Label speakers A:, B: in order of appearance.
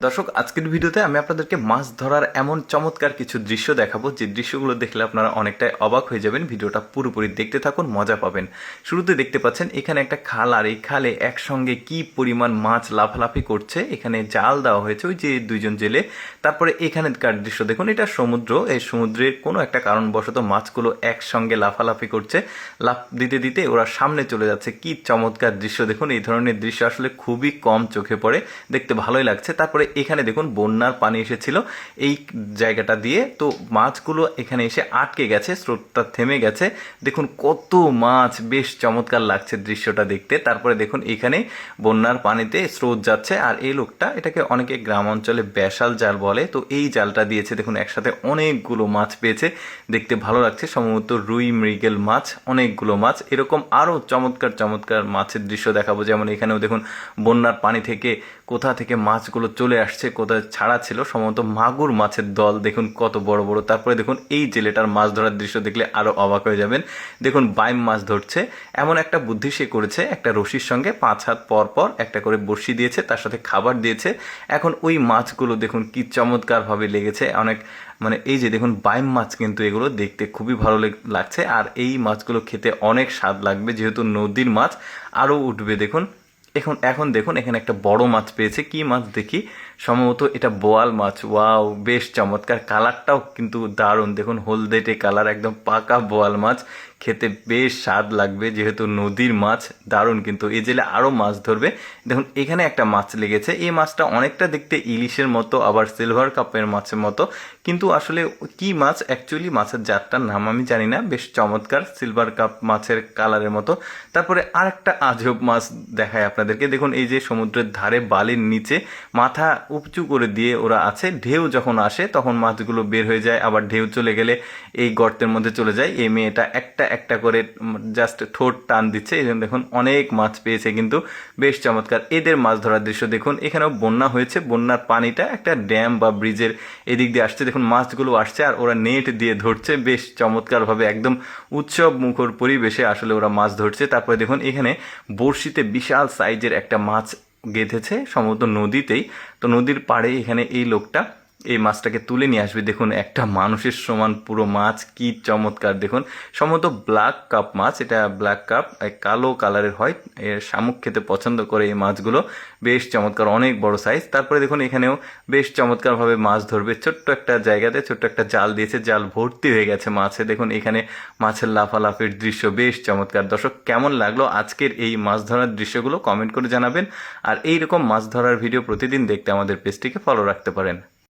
A: দর্শক, আজকের ভিডিওতে আমি আপনাদেরকে মাছ ধরার এমন চমৎকার কিছু দৃশ্য দেখাবো যে দৃশ্যগুলো দেখলে আপনারা অনেকটাই অবাক হয়ে যাবেন। ভিডিওটা পুরোপুরি দেখতে থাকুন, মজা পাবেন। শুরুতে দেখতে পাচ্ছেন এখানে একটা খাল, আর এই খালে একসঙ্গে কি পরিমাণ মাছ লাফালাফি করছে। এখানে জাল দেওয়া হয়েছে ওই যে দুইজন জেলে। তারপরে এখানকার দৃশ্য দেখুন, এটা সমুদ্র। এই সমুদ্রের কোনো একটা কারণবশত মাছগুলো একসঙ্গে লাফালাফি করছে, লাফ দিতে দিতে ওরা সামনে চলে যাচ্ছে। কি চমৎকার দৃশ্য দেখুন। এই ধরনের দৃশ্য আসলে খুবই কম চোখে পড়ে, দেখতে ভালোই লাগছে। তারপরে এখানে দেখুন বন্যার পানি এসেছিল এই জায়গাটা দিয়ে, তো মাছগুলো এখানে এসে আটকে গেছে, স্রোতটা থেমে গেছে। দেখুন কত মাছ, বেশ চমৎকার লাগছে দৃশ্যটা দেখতে। তারপরে দেখুন এখানে বন্যার পানিতে স্রোত যাচ্ছে, আর এই লোকটা, এটাকে অনেকে গ্রাম অঞ্চলে ব্যাসাল জাল বলে, তো এই জালটা দিয়েছে। দেখুন একসাথে অনেকগুলো মাছ পেয়েছে, দেখতে ভালো লাগছে। সম্ভবত রুই মৃগেল মাছ, অনেকগুলো মাছ। এরকম আরও চমৎকার চমৎকার মাছের দৃশ্য দেখাবো। যেমন এখানেও দেখুন বন্যার পানি থেকে কোথা থেকে মাছগুলো চলে আসছে, কোথায় ছাড়া ছিল, সম্ভবত মাগুর মাছের দল। দেখুন কত বড় বড়। তারপরে দেখুন এই জেলেটার মাছ ধরার দৃশ্য দেখলে আরও অবাক হয়ে যাবেন। দেখুন বাইম মাছ ধরছে। এমন একটা বুদ্ধি সে করেছে, একটা রশির সঙ্গে 5 হাত পর পর একটা করে বড়শি দিয়েছে, তার সাথে খাবার দিয়েছে। এখন ওই মাছগুলো দেখুন কি চমৎকারভাবে লেগেছে। অনেক মানে এই যে দেখুন বাইম মাছ, কিন্তু এগুলো দেখতে খুবই ভালো লাগছে। আর এই মাছগুলো খেতে অনেক স্বাদ লাগবে, যেহেতু নদীর মাছ আরও উঠবে। দেখুন এখন এখন দেখুন এখানে একটা বড় মাছ পেয়েছে। কি মাছ দেখি, সম্ভবত এটা বোয়াল মাছ। ওয়াও, বেশ চমৎকার। কালারটাও কিন্তু দারুণ। দেখুন হলদেটে কালার, একদম পাকা বোয়াল মাছ। খেতে বেশ স্বাদ লাগবে, যেহেতু নদীর মাছ। দারুণ। কিন্তু এই জেলে আরও মাছ ধরবে। দেখুন এখানে একটা মাছ লেগেছে। এই মাছটা অনেকটা দেখতে ইলিশের মতো, আবার সিলভার কাপের মাছের মতো, কিন্তু আসলে কি মাছ অ্যাকচুয়ালি, মাছের জাতটার নাম আমি জানি না। বেশ চমৎকার, সিলভার কাপ মাছের কালারের মতো। তারপরে আরেকটা আজব মাছ দেখায় আপনাদেরকে। দেখুন এই যে সমুদ্রের ধারে বালির নিচে মাথা উঁচু করে দিয়ে ওরা আছে। ঢেউ যখন আসে তখন মাছগুলো বের হয়ে যায়, আবার ঢেউ চলে গেলে এই গর্তের মধ্যে চলে যায়। এই মেয়েটা একটা একটা করে জাস্ট ঠোঁট টান দিচ্ছে। এই জন্য দেখুন অনেক মাছ পেয়েছে, কিন্তু বেশ চমৎকার। এদের মাছ ধরার দৃশ্য দেখুন। এখানেও বন্যা হয়েছে, বন্যার পানিটা একটা ড্যাম বা ব্রিজের এদিক দিয়ে আসছে। দেখুন মাছগুলো আসছে আর ওরা নেট দিয়ে ধরছে, বেশ চমৎকারভাবে। একদম উৎসব মুখর পরিবেশে আসলে ওরা মাছ ধরছে। তারপরে দেখুন এখানে বড়শিতে বিশাল সাইজের একটা মাছ গেঁথেছে, সম্ভবত নদীতেই। তো নদীর পাড়ে এখানে এই লোকটা এই মাছটাকে তুলে নিয়ে আসবে। দেখুন একটা মানুষের সমান পুরো মাছ, কি চমৎকার। দেখুন সম্ভবত ব্ল্যাক কাপ মাছ, এটা ব্ল্যাক কাপ, কালো কালারের হয়। এর শামুক খেতে পছন্দ করে এই মাছগুলো। বেশ চমৎকার, অনেক বড় সাইজ। তারপরে দেখুন এখানেও বেশ চমৎকারভাবে মাছ ধরবে। ছোট্ট একটা জায়গাতে ছোট্ট একটা জাল দিয়েছে, জাল ভর্তি হয়ে গেছে মাছে। দেখুন এখানে মাছের লাফালাফির দৃশ্য বেশ চমৎকার। দর্শক, কেমন লাগলো আজকের এই মাছ ধরার দৃশ্যগুলো কমেন্ট করে জানাবেন। আর এইরকম মাছ ধরার ভিডিও প্রতিদিন দেখতে আমাদের পেজটিকে ফলো রাখতে পারেন।